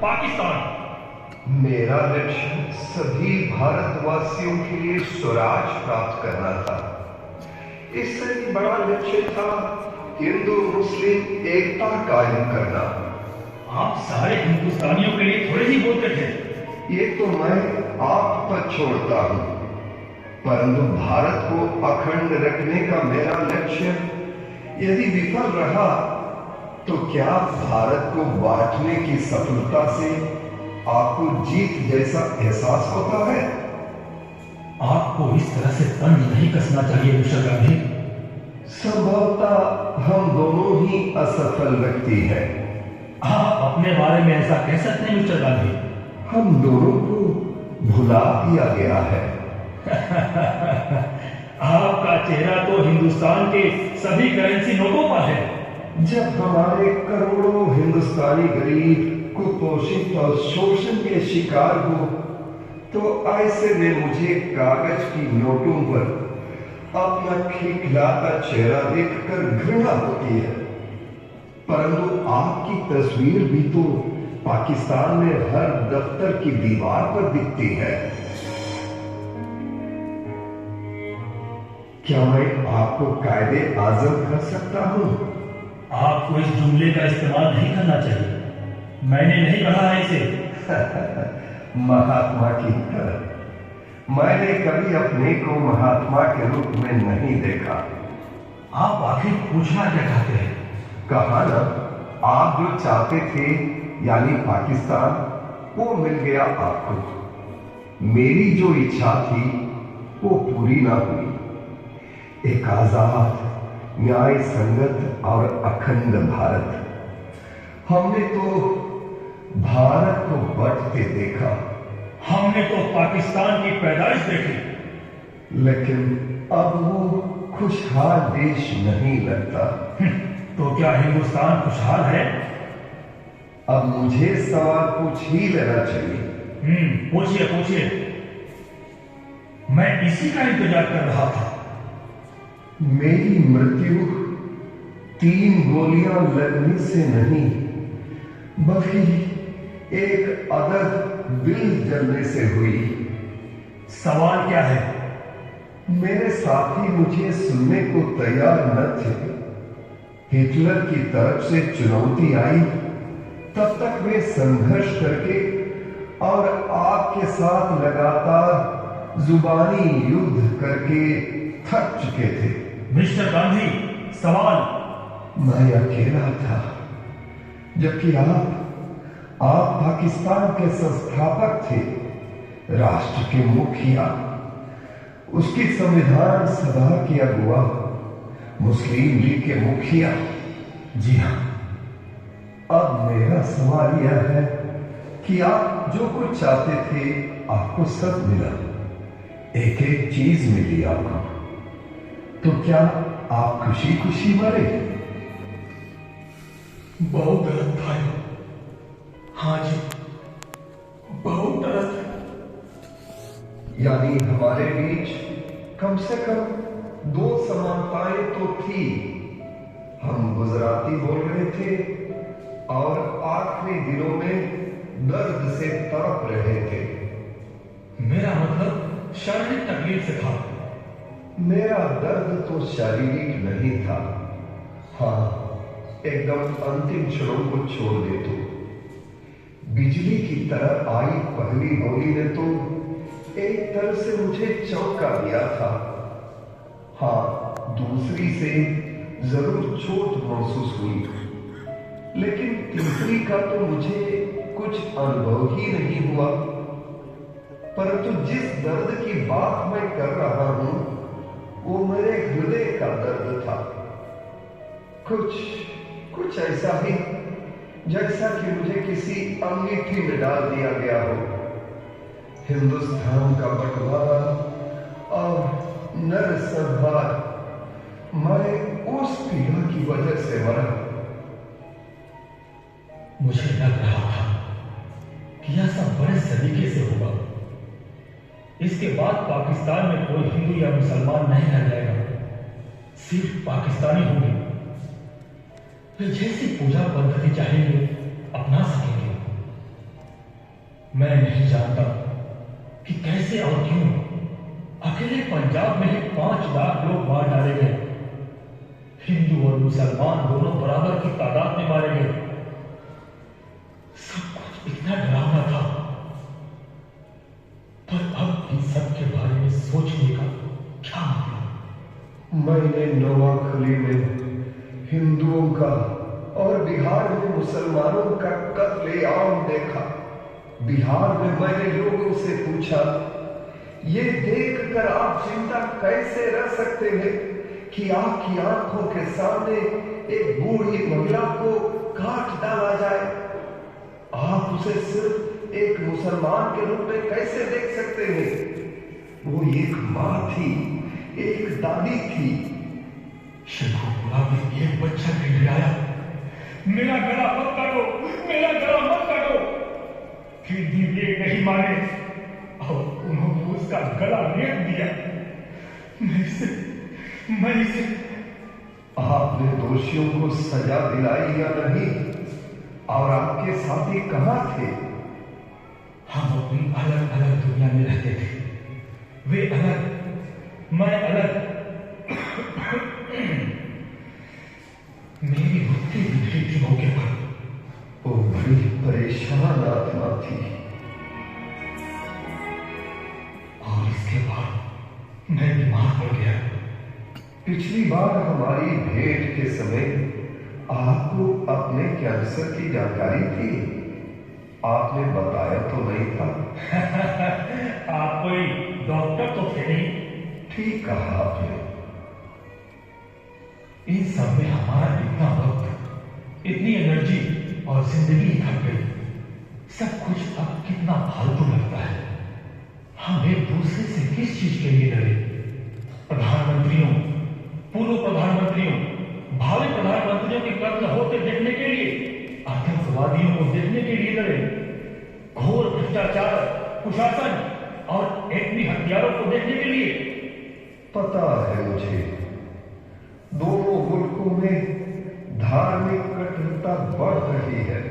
पाकिस्तान। मेरा लक्ष्य सभी भारतवासियों के लिए स्वराज प्राप्त करना था। इससे भी बड़ा लक्ष्य था हिंदू मुस्लिम एकता कायम करना। आप सारे हिंदुस्तानियों के लिए थोड़े ही बोलते थे। ये तो मैं आप पर छोड़ता हूं, परंतु भारत को अखंड रखने का मेरा लक्ष्य यदि विफल रहा तो क्या भारत को बांटने की सफलता से आपको जीत जैसा एहसास होता है? आपको इस तरह से तंज नहीं कसना चाहिए मिस्टर गांधी। संभवतः हम दोनों ही असफल व्यक्ति हैं। आप अपने बारे में ऐसा कह सकते हैं मिस्टर गांधी। हम दोनों को भुला दिया गया है। आपका चेहरा तो हिंदुस्तान के सभी करेंसी नोटों पर है। जब हमारे करोड़ों हिंदुस्तानी गरीब कुपोषित और शोषण के शिकार हो तो ऐसे में मुझे कागज की नोटों पर अपना खिलखिलाता चेहरा देखकर घृणा होती है। परंतु आपकी तस्वीर भी तो पाकिस्तान में हर दफ्तर की दीवार पर दिखती है। क्या मैं आपको कायदे आजम कर सकता हूं? आपको इस जुमले का इस्तेमाल नहीं करना चाहिए। मैंने नहीं कहा है इसे। महात्मा की तरह मैंने कभी अपने को महात्मा के रूप में नहीं देखा। आप आखिर पूछना क्या चाहते हैं? कहा ना, आप जो चाहते थे यानी पाकिस्तान, वो मिल गया आपको। मेरी जो इच्छा थी वो पूरी ना हुई। एक आजाद, न्याय संगत और अखंड भारत। हमने तो भारत को बढ़ते देखा। हमने तो पाकिस्तान की पैदाइश देखी। लेकिन अब वो खुशहाल देश नहीं लगता। तो क्या हिंदुस्तान खुशहाल है? अब मुझे सवाल पूछ ही लेना चाहिए। पूछिए पूछिए। मैं इसी का इंतजार कर रहा था। मेरी मृत्यु 3 गोलियां लगने से नहीं बल्कि एक अदद दिल जलने से हुई। सवाल क्या है? मेरे साथी मुझे सुनने को तैयार न थे। हिटलर की तरफ से चुनौती आई, तब तक वे संघर्ष करके और आपके साथ लगातार जुबानी युद्ध करके थक चुके थे। मिस्टर गांधी, सवाल। मैं अकेला था, जबकि आप पाकिस्तान के संस्थापक थे, राष्ट्र के मुखिया, उसकी संविधान सभा के अगुवा, मुस्लिम लीग के मुखिया। जी हाँ। अब मेरा सवाल यह है कि आप जो कुछ चाहते थे आपको सब मिला, एक एक चीज मिली आपको, तो क्या आप खुशी खुशी मरे? बहुत दर्द था। हाँ जी, बहुत दर्द। यानी हमारे बीच कम से कम 2 समानताएं तो थी। हम गुजराती बोल रहे थे और आखिरी दिनों में दर्द से तड़प रहे थे। मेरा मतलब शारीरिक तकलीफ से था। मेरा दर्द तो शारीरिक नहीं था। हाँ, एकदम अंतिम क्षणों को छोड़ दे तो बिजली की तरह आई पहली गोली ने तो एक तरह से मुझे चौंका दिया था। हाँ, दूसरी से जरूर चोट महसूस हुई, लेकिन तीसरी का तो मुझे कुछ अनुभव ही नहीं हुआ। परंतु जिस दर्द की बात मैं कर रहा हूं वो मेरे हृदय का दर्द था। कुछ ऐसा ही जैसा कि मुझे किसी अंगीठी में डाल दिया गया हो। हिंदुस्तान का बंटवारा और नरसंहार, मैं उस पीड़ा की वजह से मरा। मुझे लग रहा था कि यह सब बड़े सलीके से होगा। इसके बाद पाकिस्तान में कोई हिंदू या मुसलमान नहीं रह जाएगा, सिर्फ पाकिस्तानी होंगे। वे जैसी पूजा पद्धति चाहेंगे अपना सकेंगे। मैं नहीं जानता कि कैसे और क्यों अकेले पंजाब में ही 5 लाख लोग मार डाले गए। हिंदू और मुसलमान दोनों बराबर की तादाद में मारे गए। सब कुछ इतना डरावना था, पर अब इन सब के बारे में सोचने का क्या मतलब? मैंने नोआखली में हिंदुओं का और बिहार में मुसलमानों का कत्लेआम देखा। बिहार में मैंने लोगों से पूछा, ये देखकर आप जिंदा कैसे रह सकते हैं कि आपकी आंखों के सामने एक बूढ़ी महिला को काट डाला जाए? आप उसे सिर्फ एक मुसलमान के रूप में कैसे देख सकते हैं? वो एक मां थी, एक दादी थी। शेखुपुरा में एक बच्चा गिड़गिड़ाया, मेरा गला मत काटो, मेरा गला मत काटो। फिर भी वे नहीं माने और उन्होंने उसका गला रेत दिया। मैं इसे आपने दोषियों को सजा दिलाई या नहीं? और आपके साथी कहां थे? हम अपनी अलग अलग दुनिया में रहते थे। वे अलग, मैं अलग। मेरी मुक्ति बिखरी थी मौके पर। वो बड़ी परेशान आत्मा थी। और इसके बाद मैं बीमार पड़ गया। पिछली बार हमारी भेंट के समय आपको अपने कैंसर की जानकारी थी। आपने बताया तो नहीं था। आप कोई डॉक्टर तो थे नहीं। ठीक कहा आपने। इन सब में हमारा इतना वक्त, इतनी एनर्जी और जिंदगी थक गई। सब कुछ अब कितना फालतू लगता है। हम एक दूसरे से किस चीज के लिए लड़े? प्रधानमंत्रियों, पूर्व प्रधानमंत्रियों, भावी प्रधानमंत्रियों के कत्ल होते देखने के लिए, आतंकवादियों को देखने के लिए लड़े, घोर भ्रष्टाचार, कुशासन और एटमी हथियारों को देखने के लिए। पता है मुझे, दोनों मुल्कों में धार्मिक कठोरता बढ़ रही है।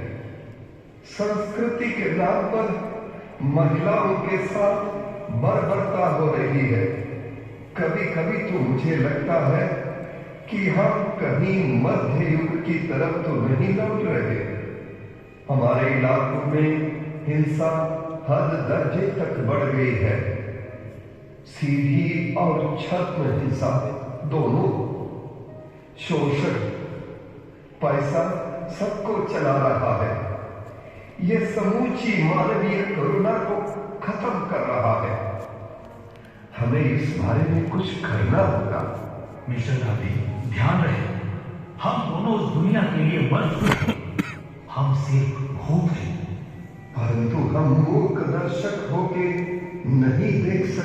संस्कृति के नाम पर महिलाओं के साथ बर्बरता हो रही है। कभी कभी तो मुझे लगता है कि हम कहीं मध्य युग की तरफ तो नहीं लौट रहे। हमारे इलाकों में हिंसा हद दर्जे तक बढ़ गई है। सीधी और छद्म हिंसा दोनों। शोषण, पैसा सबको चला रहा है। यह समूची मानवीय करुणा को खत्म कर रहा है। हमें इस बारे में कुछ करना होगा। मिस्टर गांधी, ध्यान रहे, हम दोनों उस दुनिया के लिए मर चुके हैं। हम सिर्फ भूत हैं। परंतु हम मूक दर्शक होके नहीं देख सकते।